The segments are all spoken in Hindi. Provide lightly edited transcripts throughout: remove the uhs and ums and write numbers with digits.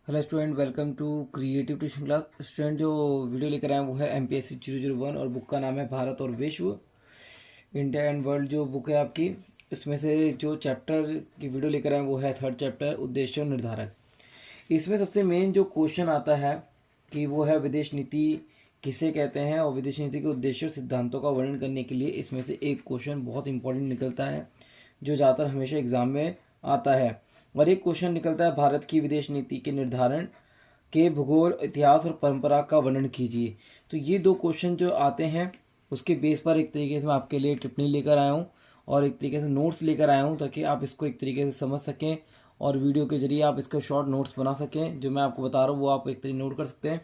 Hello student, welcome to creative tuition class. Student, जो वीडियो लेकर आए हैं वो है MPSC 001 और बुक का नाम है भारत और विश्व, इंडिया एंड वर्ल्ड। जो बुक है आपकी, इसमें से जो चैप्टर की वीडियो लेकर आए हैं वो है थर्ड चैप्टर, उद्देश्य और निर्धारक। इसमें सबसे मेन जो क्वेश्चन आता है कि वो है विदेश नीति किसे कहते हैं, और विदेश नीति के उद्देश्य और सिद्धांतों का वर्णन करने के लिए इसमें से एक क्वेश्चन बहुत इंपॉर्टेंट निकलता है, जो ज़्यादातर हमेशा एग्जाम में आता है। और एक क्वेश्चन निकलता है, भारत की विदेश नीति के निर्धारण के भूगोल, इतिहास और परंपरा का वर्णन कीजिए। तो ये दो क्वेश्चन जो आते हैं उसके बेस पर एक तरीके से मैं आपके लिए टिप्पणी लेकर आया हूँ और एक तरीके से नोट्स लेकर आया हूँ, ताकि आप इसको एक तरीके से समझ सकें और वीडियो के जरिए आप इसको शॉर्ट नोट्स बना सकें। जो मैं आपको बता रहा हूँ वो आप एक तरीके नोट कर सकते हैं।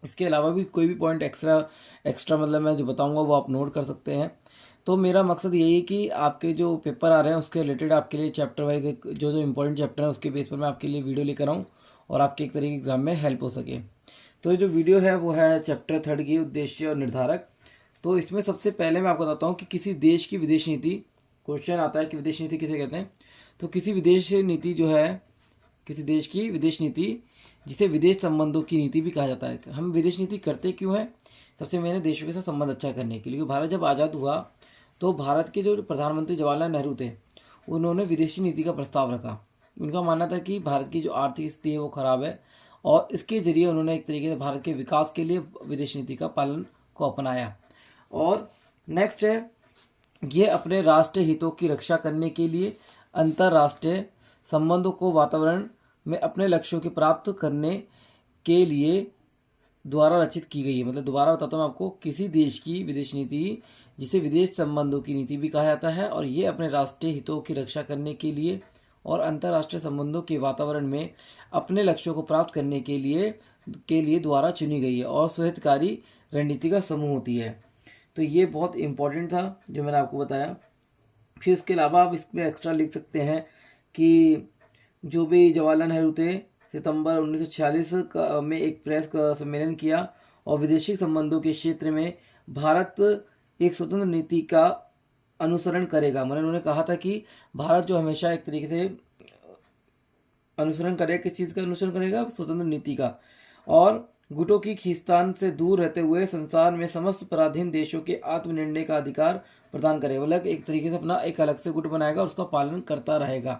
इसके अलावा भी कोई भी पॉइंट एक्स्ट्रा मतलब मैं जो बताऊँगा वो आप नोट कर सकते हैं। तो मेरा मकसद यही है कि आपके जो पेपर आ रहे हैं उसके रिलेटेड आपके लिए चैप्टर वाइज जो जो इंपॉर्टेंट चैप्टर है उसके बेस पर मैं आपके लिए वीडियो लेकर आऊँ और आपके एक तरीके एग्जाम में हेल्प हो सके। तो जो वीडियो है वो है चैप्टर थर्ड की, उद्देश्य और निर्धारक। तो इसमें सबसे पहले मैं आपको बताता हूँ कि किसी देश की विदेश नीति, क्वेश्चन आता है कि विदेश नीति किसे कहते हैं। तो किसी विदेश नीति जो है, किसी देश की विदेश नीति, जिसे विदेश संबंधों की नीति भी कहा जाता है। हम विदेश नीति करते क्यों हैं? सबसे मैंने देशों के साथ संबंध अच्छा करने के लिए। भारत जब आज़ाद हुआ तो भारत के जो प्रधानमंत्री जवाहरलाल नेहरू थे, उन्होंने विदेशी नीति का प्रस्ताव रखा। उनका मानना था कि भारत की जो आर्थिक स्थिति है वो खराब है, और इसके जरिए उन्होंने एक तरीके से भारत के विकास के लिए विदेश नीति का पालन को अपनाया। और नेक्स्ट है, ये अपने राष्ट्रीय हितों की रक्षा करने के लिए अंतर्राष्ट्रीय संबंधों को वातावरण में अपने लक्ष्यों की प्राप्त करने के लिए द्वारा रचित की गई है। मतलब दोबारा बताता हूँ आपको, किसी देश की विदेश नीति, जिसे विदेश संबंधों की नीति भी कहा जाता है, और ये अपने राष्ट्रीय हितों की रक्षा करने के लिए और अंतर्राष्ट्रीय संबंधों के वातावरण में अपने लक्ष्यों को प्राप्त करने के लिए द्वारा चुनी गई है और स्वहितकारी रणनीति का समूह होती है। तो ये बहुत इंपॉर्टेंट था जो मैंने आपको बताया। फिर इसके अलावा आप इसमें एक्स्ट्रा लिख सकते हैं कि जो भी जवाहरलाल नेहरू थे, सितंबर 1946 में एक प्रेस का सम्मेलन किया और विदेशी संबंधों के क्षेत्र में भारत एक स्वतंत्र नीति का अनुसरण करेगा। मतलब उन्होंने कहा था कि भारत जो हमेशा एक तरीके से अनुसरण करेगा, किस चीज़ का अनुसरण करेगा? स्वतंत्र नीति का। और गुटों की खींचतान से दूर रहते हुए संसार में समस्त पराधीन देशों के आत्मनिर्णय का अधिकार प्रदान करेगा। मतलब एक तरीके से अपना एक अलग से गुट बनाएगा और उसका पालन करता रहेगा।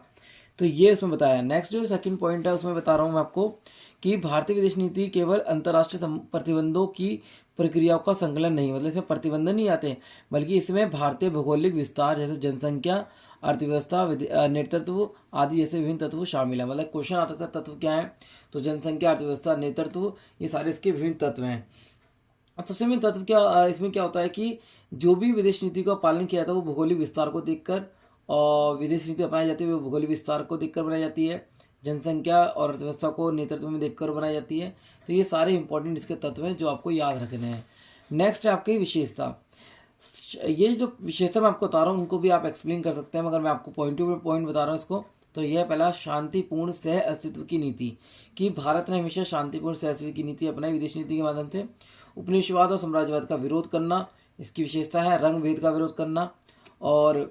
तो ये उसमें बताया। नेक्स्ट जो सेकंड पॉइंट है उसमें बता रहा हूँ मैं आपको कि भारतीय विदेश नीति केवल अंतर्राष्ट्रीय प्रतिबंधों की प्रक्रियाओं का संकलन नहीं, मतलब इसमें प्रतिबंध नहीं आते, बल्कि इसमें भारतीय भौगोलिक विस्तार जैसे जनसंख्या, अर्थव्यवस्था, नेतृत्व आदि जैसे विभिन्न तत्व शामिल है। मतलब क्वेश्चन आता था तत्व क्या है, तो जनसंख्या, अर्थव्यवस्था, नेतृत्व, ये सारे इसके विभिन्न तत्व हैं। अब सबसे मेन तत्व क्या इसमें क्या होता है कि जो भी विदेश नीति का पालन किया था वो भौगोलिक विस्तार को देखकर, और विदेश नीति अपनाई जाती है वो भौगोलिक विस्तार को देखकर बनाई जाती है, जनसंख्या और अर्थव्यवस्था को नेतृत्व में देखकर बनाई जाती है। तो ये सारे इंपॉर्टेंट इसके तत्व हैं जो आपको याद रखने हैं। नेक्स्ट है आपकी विशेषता। ये जो विशेषता मैं आपको बता रहा हूँ उनको भी आप एक्सप्लेन कर सकते हैं, मगर मैं आपको पॉइंट टू पॉइंट बता रहा हूँ इसको। तो यह पहला, शांतिपूर्ण सह अस्तित्व की नीति, कि भारत ने हमेशा शांतिपूर्ण सह अस्तित्व की नीति अपनाई विदेश नीति के माध्यम से। उपनिवेशवाद और साम्राज्यवाद का विरोध करना इसकी विशेषता है। रंग भेद का विरोध करना और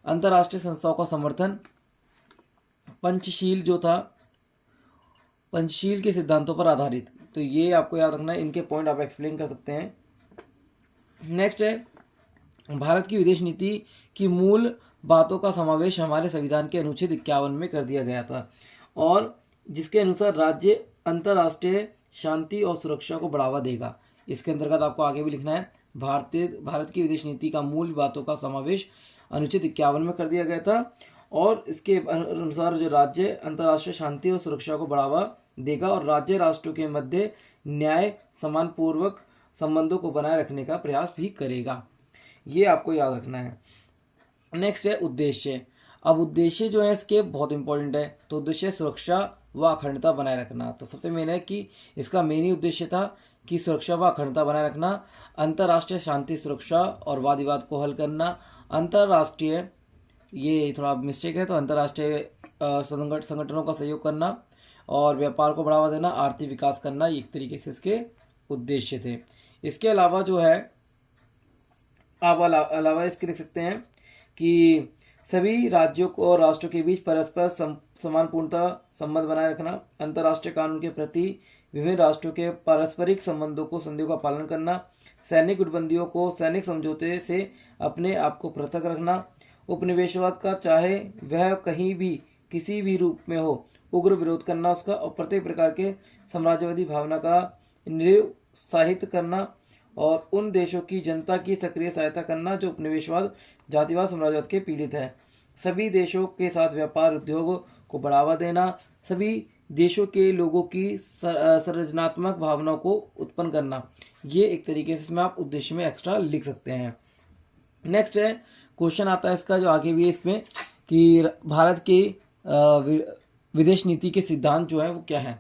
अंतर्राष्ट्रीय संस्थाओं का समर्थन। पंचशील जो था, पंचशील के सिद्धांतों पर आधारित। तो ये आपको याद रखना है, इनके पॉइंट आप एक्सप्लेन कर सकते हैं। नेक्स्ट है, भारत की विदेश नीति की मूल बातों का समावेश हमारे संविधान के अनुच्छेद 51 में कर दिया गया था, और जिसके अनुसार राज्य अंतर्राष्ट्रीय शांति और सुरक्षा को बढ़ावा देगा। इसके अंतर्गत आपको आगे भी लिखना है, भारत की विदेश नीति का मूल बातों का समावेश अनुच्छेद 51 में कर दिया गया था, और इसके अनुसार जो राज्य अंतर्राष्ट्रीय शांति और सुरक्षा को बढ़ावा देगा और राज्य राष्ट्रों के मध्य न्याय सम्मानपूर्वक संबंधों को बनाए रखने का प्रयास भी करेगा। ये आपको याद रखना है। नेक्स्ट है उद्देश्य। अब उद्देश्य जो है इसके बहुत इंपॉर्टेंट है। तो उद्देश्य सुरक्षा व अखंडता बनाए रखना। तो सबसे मेन है कि इसका मेन ही उद्देश्य था कि सुरक्षा व अखंडता बनाए रखना, अंतर्राष्ट्रीय शांति सुरक्षा और वाद विवाद को हल करना, अंतर्राष्ट्रीय, ये थोड़ा मिस्टेक है, तो अंतर्राष्ट्रीय संगठनों का सहयोग करना और व्यापार को बढ़ावा देना, आर्थिक विकास करना, एक तरीके से इसके उद्देश्य थे। इसके अलावा जो है आप अलावा इसके लिख सकते हैं कि सभी राज्यों को और राष्ट्रों के बीच परस्पर समानपूर्णता संबंध बनाए रखना, अंतर्राष्ट्रीय कानून के प्रति विभिन्न राष्ट्रों के पारस्परिक संबंधों को संधियों का पालन करना, सैनिक गुटबंदियों को सैनिक समझौते से अपने आप को पृथक रखना, उपनिवेशवाद का चाहे वह कहीं भी किसी भी रूप में हो उग्र विरोध करना उसका, और प्रत्येक प्रकार के साम्राज्यवादी भावना का निरुत्साहित करना, और उन देशों की जनता की सक्रिय सहायता करना जो उपनिवेशवाद, जातिवाद, साम्राज्यवाद के पीड़ित है। सभी देशों के साथ व्यापार उद्योग को बढ़ावा देना, सभी देशों के लोगों की सृजनात्मक भावनाओं को उत्पन्न करना। ये एक तरीके से इसमें आप उद्देश्य में एक्स्ट्रा लिख सकते हैं। नेक्स्ट है क्वेश्चन आता है इसका जो आगे भी है इसमें कि भारत की विदेश नीति के सिद्धांत जो है वो क्या है।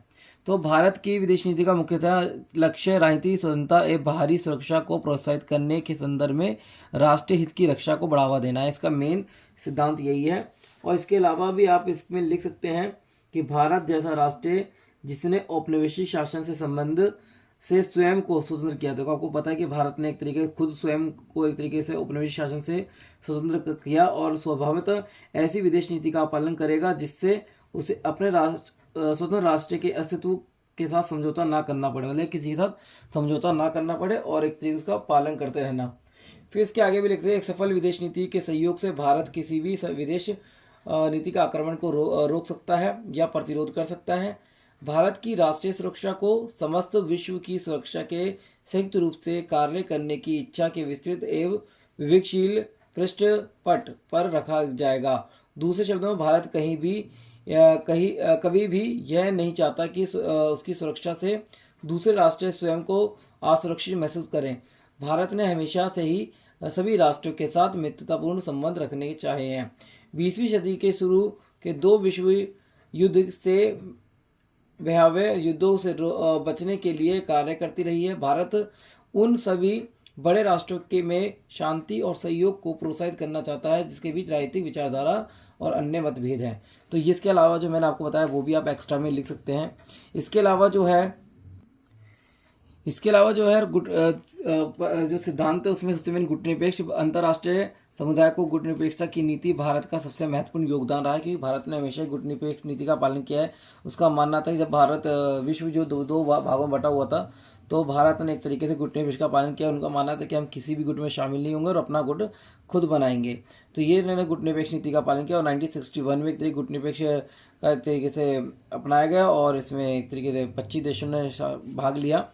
तो भारत की विदेश नीति का मुख्यतः लक्ष्य राजनीतिक स्वतंत्रता एवं बाहरी सुरक्षा को प्रोत्साहित करने के संदर्भ में राष्ट्रीय हित की रक्षा को बढ़ावा देना है। इसका मेन सिद्धांत यही है। और इसके अलावा भी आप इसमें लिख सकते हैं कि भारत जैसा राष्ट्र जिसने औपनिवेशिक शासन से संबंध से स्वयं को स्वतंत्र किया। देखो आपको पता है कि भारत ने एक तरीके खुद स्वयं को एक तरीके से औपनिवेशिक शासन से स्वतंत्र किया और स्वभावतः ऐसी विदेश नीति का पालन करेगा जिससे उसे अपने स्वतंत्र राष्ट्र के अस्तित्व के साथ समझौता ना करना पड़े, मतलब किसी के साथ समझौता ना करना पड़े और एक तरीके उसका पालन करते रहना। फिर इसके आगे भी लिखते हैं एक सफल विदेश नीति के सहयोग से भारत किसी भी विदेश नीति का आक्रमण को रोक सकता है या प्रतिरोध कर सकता है। भारत की राष्ट्रीय सुरक्षा को समस्त विश्व की सुरक्षा के संयुक्त रूप से कार्य करने की इच्छा के विस्तृत एवं विवेकशील पृष्ठपट पर रखा जाएगा। दूसरे शब्दों में भारत कभी भी यह नहीं चाहता कि उसकी सुरक्षा से दूसरे राष्ट्र स्वयं को असुरक्षित महसूस करें। भारत ने हमेशा से ही सभी राष्ट्रों के साथ मित्रतापूर्ण संबंध रखने चाहे हैं। 20वीं सदी के शुरू के 2 विश्व युद्ध से भयावह युद्धों से बचने के लिए कार्य करती रही है। भारत उन सभी बड़े राष्ट्रों के में शांति और सहयोग को प्रोत्साहित करना चाहता है जिसके बीच राजनीतिक विचारधारा और अन्य मतभेद हैं। तो इसके अलावा जो मैंने आपको बताया वो भी आप एक्स्ट्रा में लिख सकते हैं। इसके अलावा जो है जो सिद्धांत है उसमें सबसे मेन गुटनिरपेक्ष अंतर्राष्ट्रीय समुदाय को गुटनिरपेक्षता की नीति भारत का सबसे महत्वपूर्ण योगदान रहा है कि भारत ने हमेशा गुटनिरपेक्ष नीति का पालन किया है। उसका मानना था कि जब भारत विश्व जो दो भागों में बटा हुआ था तो भारत ने एक तरीके से गुटनिरपेक्ष का पालन किया। उनका मानना था कि हम किसी भी गुट में शामिल नहीं होंगे और अपना गुट खुद बनाएंगे। तो ये इन्होंने गुटनिरपेक्ष नीति का पालन किया और 1961 में एक तरीके गुटनिरपेक्ष का एक तरीके से अपनाया गया और इसमें एक तरीके से 25 देशों ने भाग लिया।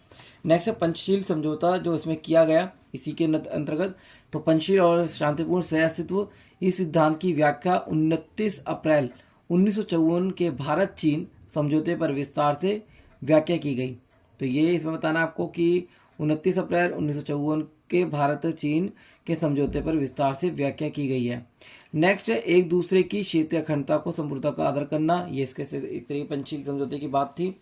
नेक्स्ट है पंचशील समझौता जो इसमें किया गया इसी के अंतर्गत। तो पंचशील और शांतिपूर्ण सह अस्तित्व इस सिद्धांत की व्याख्या 29 अप्रैल 1954 के भारत चीन समझौते पर विस्तार से व्याख्या की गई। तो ये इसमें बताना आपको कि 29 अप्रैल 1954 के भारत चीन के समझौते पर विस्तार से व्याख्या की गई है। नेक्स्ट है एक दूसरे की क्षेत्रीय अखंडता को संपूर्णता का आदर करना। ये इसके एक तरीके पंचशील समझौते की बात थी।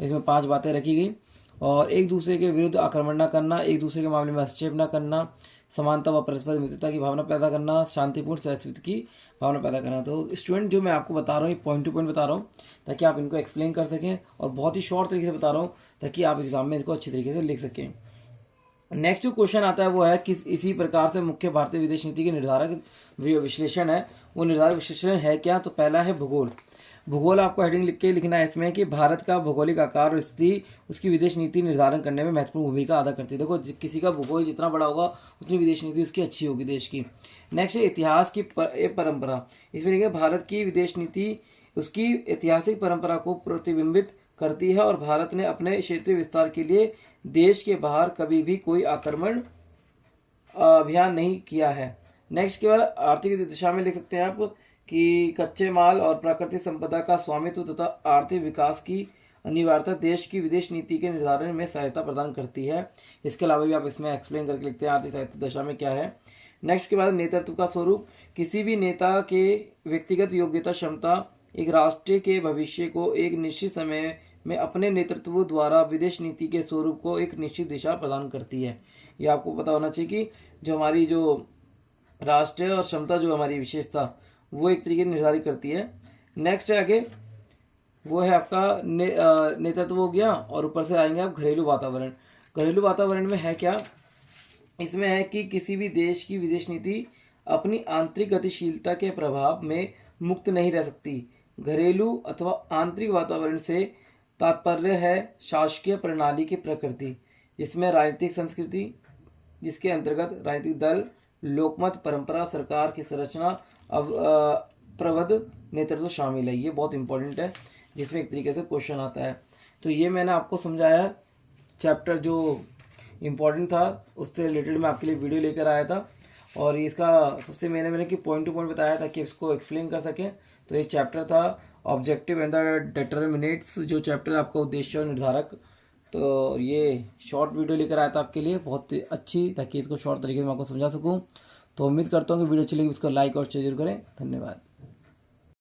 इसमें 5 बातें रखी गई और एक दूसरे के विरुद्ध आक्रमण न करना, एक दूसरे के मामले में हस्तक्षेप न करना, समानता व परस्पर मित्रता की भावना पैदा करना, शांतिपूर्ण सहअस्तित्व की भावना पैदा करना। तो स्टूडेंट जो मैं आपको बता रहा हूँ ये पॉइंट टू पॉइंट बता रहा हूँ ताकि आप इनको एक्सप्लेन कर सकें और बहुत ही शॉर्ट तरीके से बता रहा हूँ ताकि आप एग्जाम में इनको अच्छी तरीके से लिख सकें। नेक्स्ट जो क्वेश्चन आता है वो है कि इसी प्रकार से मुख्य भारतीय विदेश नीति के निर्धारक विश्लेषण है वो निर्धारक विश्लेषण है क्या। तो पहला है भूगोल। भूगोल आपको हेडिंग लिख के लिखना है इसमें कि भारत का भौगोलिक आकार और स्थिति उसकी विदेश नीति निर्धारण करने में महत्वपूर्ण भूमिका अदा करती है। देखो किसी का भूगोल जितना बड़ा होगा उतनी विदेश नीति उसकी अच्छी होगी देश की। नेक्स्ट है इतिहास की परंपरा। इसमें लिखिए भारत की विदेश नीति उसकी ऐतिहासिक परंपरा को प्रतिबिंबित करती है और भारत ने अपने क्षेत्रीय विस्तार के लिए देश के बाहर कभी भी कोई आक्रमण अभियान नहीं किया है। नेक्स्ट के बाद आर्थिक दिशा में लिख सकते हैं आप कि कच्चे माल और प्राकृतिक संपदा का स्वामित्व तथा आर्थिक विकास की अनिवार्यता देश की विदेश नीति के निर्धारण में सहायता प्रदान करती है। इसके अलावा भी आप इसमें एक्सप्लेन करके लिखते हैं आर्थिक साहित्य दशा में क्या है। नेक्स्ट के बाद नेतृत्व का स्वरूप। किसी भी नेता के व्यक्तिगत योग्यता क्षमता एक राष्ट्र के भविष्य को एक निश्चित समय में अपने नेतृत्व द्वारा विदेश नीति के स्वरूप को एक निश्चित दिशा प्रदान करती है। ये आपको पता होना चाहिए कि जो हमारी जो राष्ट्र और क्षमता जो हमारी विशेषता वो एक तरीके निर्धारित करती है। नेक्स्ट है आगे वो है आपका नेतृत्व हो गया और ऊपर से आएंगे आप घरेलू वातावरण। घरेलू वातावरण में है क्या, इसमें है कि किसी भी देश की विदेश नीति अपनी आंतरिक गतिशीलता के प्रभाव में मुक्त नहीं रह सकती। घरेलू अथवा आंतरिक वातावरण से तात्पर्य है शासकीय प्रणाली की प्रकृति, जिसमें राजनीतिक संस्कृति, जिसके अंतर्गत राजनीतिक दल, लोकमत, परंपरा, सरकार की संरचना, प्रबुद्ध नेतृत्व शामिल है। ये बहुत इंपॉर्टेंट है, जिसमें एक तरीके से क्वेश्चन आता है। तो ये मैंने आपको समझाया, चैप्टर जो इम्पोर्टेंट था उससे रिलेटेड मैं आपके लिए वीडियो लेकर आया था, और इसका सबसे मैंने कि पॉइंट टू पॉइंट बताया था कि इसको एक्सप्लेन कर सकें। तो ये चैप्टर था ऑब्जेक्टिव एंड द डिटर्मिनेट्स, जो चैप्टर आपका उद्देश्य और निर्धारक। तो ये शॉर्ट वीडियो लेकर आया था आपके लिए, बहुत अच्छी, ताकि इसको शॉर्ट तरीके में आपको समझा सकूँ। तो उम्मीद करता हूँ कि वीडियो अच्छी लगी, इसको लाइक और शेयर करें। धन्यवाद।